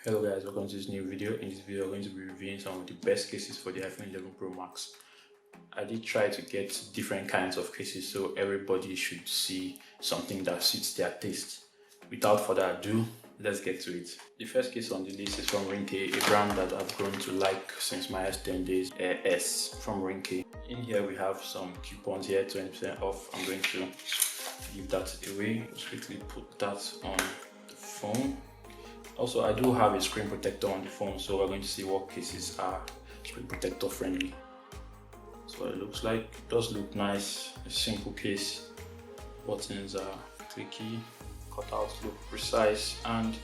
Hello guys, welcome to this new video. In this video, I'm going to be reviewing some of the best cases for the iPhone 11 Pro Max. I did try to get different kinds of cases so everybody should see something that suits their taste. Without further ado, let's get to it. The first case on the list is from Ringke, a brand that I've grown to like since my S10 days, Air S from Ringke. In here we have some coupons here, 20% off. I'm going to give that away. Just quickly put that on the phone. Also, I do have a screen protector on the phone, so we're going to see what cases are screen protector friendly. That's what it looks like. It does look nice, a simple case. Buttons are clicky, cutouts look precise, and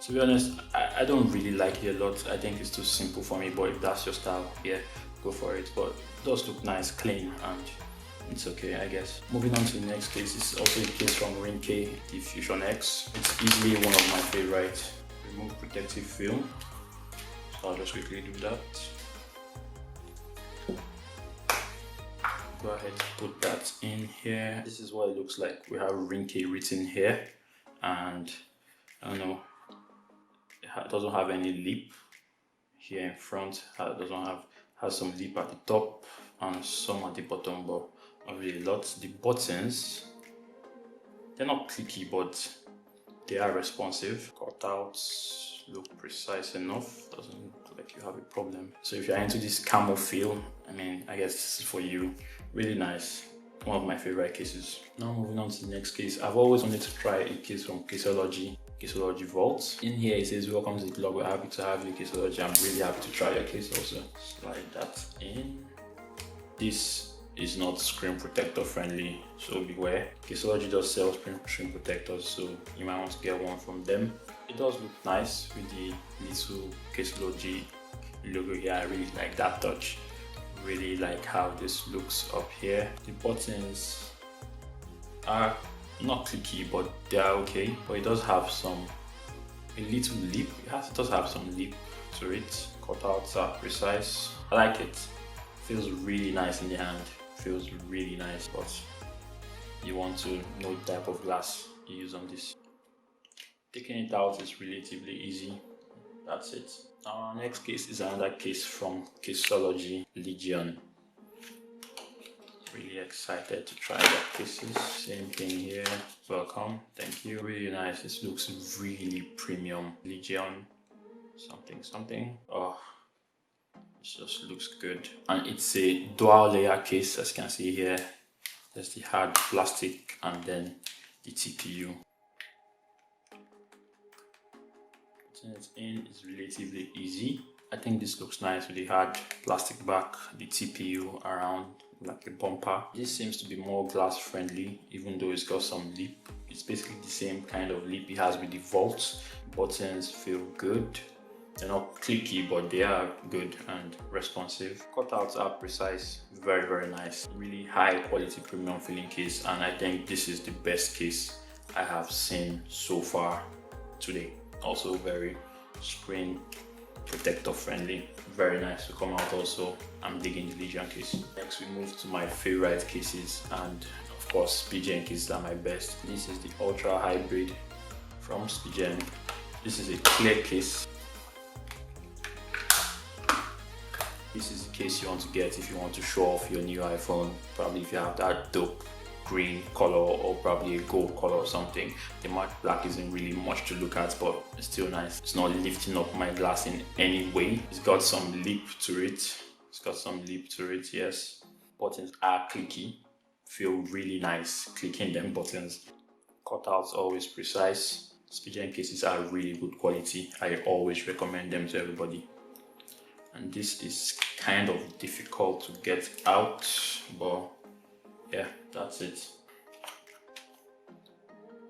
to be honest, I don't really like it a lot. I think it's too simple for me, but if that's your style, yeah, go for it. But it does look nice, clean, and it's okay, I guess. Moving on to the next case, it's also a case from Ringke, the Fusion X. It's easily one of my favorites. Remove protective film, so I'll just quickly do that. Go ahead and put that in here. This is what it looks like. We have Ringke written here, and I don't know, it doesn't have any lip here in front. It doesn't have, has some lip at the top and some at the bottom, but not really a lot. The buttons, they're not clicky, but they are responsive. Cutouts look precise enough. Doesn't look like you have a problem. So if you're into this camel feel, I mean, I guess this is for you. Really nice. One of my favorite cases. Now moving on to the next case. I've always wanted to try a case from Caseology, Caseology Vault. In here it says, welcome to the blog. We're happy to have you, Caseology. I'm really happy to try your case also. Slide that in. This is not screen protector friendly, so beware. Caseology does sell screen protectors, so you might want to get one from them. It does look nice with the little Caseology logo here. I really like that touch. Really like how this looks up here. The buttons are not clicky, but they are okay. But it does have a little lip. It does have some lip to it. Cutouts are precise. I like it. Feels really nice in the hand. Feels really nice, but you want to know the type of glass you use on this. Taking it out is relatively easy. That's it. Our next case is another case from Caseology Legion. Really excited to try their cases. Same thing here. Welcome. Thank you. Really nice. This looks really premium. Legion something. Oh, it just looks good. And it's a dual layer case, as you can see here. There's the hard plastic and then the TPU. Putting it in is relatively easy. I think this looks nice with the hard plastic back, the TPU around like a bumper. This seems to be more glass friendly, even though it's got some lip. It's basically the same kind of lip it has with the Vault. Buttons feel good. They're not clicky, but they are good and responsive. Cutouts are precise, very nice. Really high quality premium feeling case, and I think this is the best case I have seen so far today. Also very screen protector friendly, very nice to come out. Also, I'm digging the Legion case. Next we move to my favorite cases, and of course Spigen cases are my best. This is the Ultra Hybrid from Spigen. This is a clear case. This is the case you want to get if you want to show off your new iPhone. Probably if you have that dope green color or probably a gold color or something. The matte black isn't really much to look at, but it's still nice. It's not lifting up my glass in any way. It's got some lip to it. Yes. Buttons are clicky. Feel really nice clicking them buttons. Cutouts always precise. Spigen cases are really good quality. I always recommend them to everybody. And this is kind of difficult to get out, but yeah, that's it.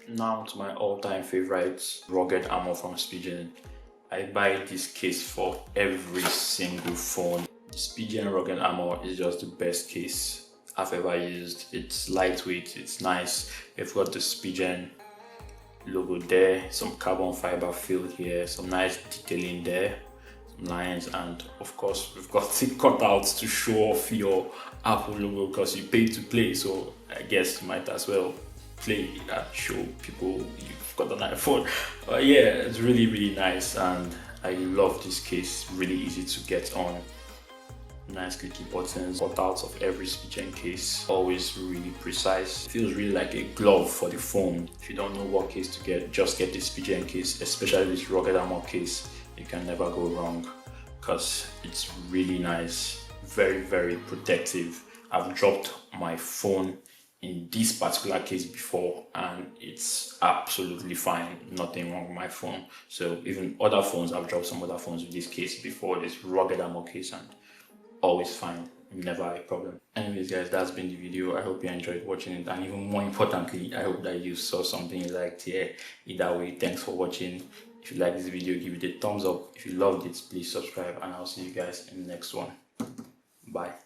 Now to my all-time favorite, rugged armor from Spigen. I buy this case for every single phone. The Spigen rugged armor is just the best case I've ever used. It's lightweight, it's nice. We've got the Spigen logo there, some carbon fiber feel here, some nice detailing there. Lines, and of course we've got the cutouts to show off your Apple logo because you paid to play, so I guess you might as well play and show people you've got an iPhone. Yeah, it's really nice, and I love this case, really easy to get on. Nice clicky buttons, cutouts of every Spigen case, always really precise. It feels really like a glove for the phone. If you don't know what case to get, just get the Spigen case, especially this rugged armor case. You can never go wrong because it's really nice, very protective. I've dropped my phone in this particular case before and it's absolutely fine, nothing wrong with my phone. So even other phones, I've dropped some other phones with this case before, this rugged armor case, and always fine, never a problem. Anyways guys, that's been the video. I hope you enjoyed watching it, and even more importantly, I hope that you saw something you liked here. Either way, thanks for watching. If you like this video, give it a thumbs up. If you loved it, please subscribe, and I'll see you guys in the next one. Bye.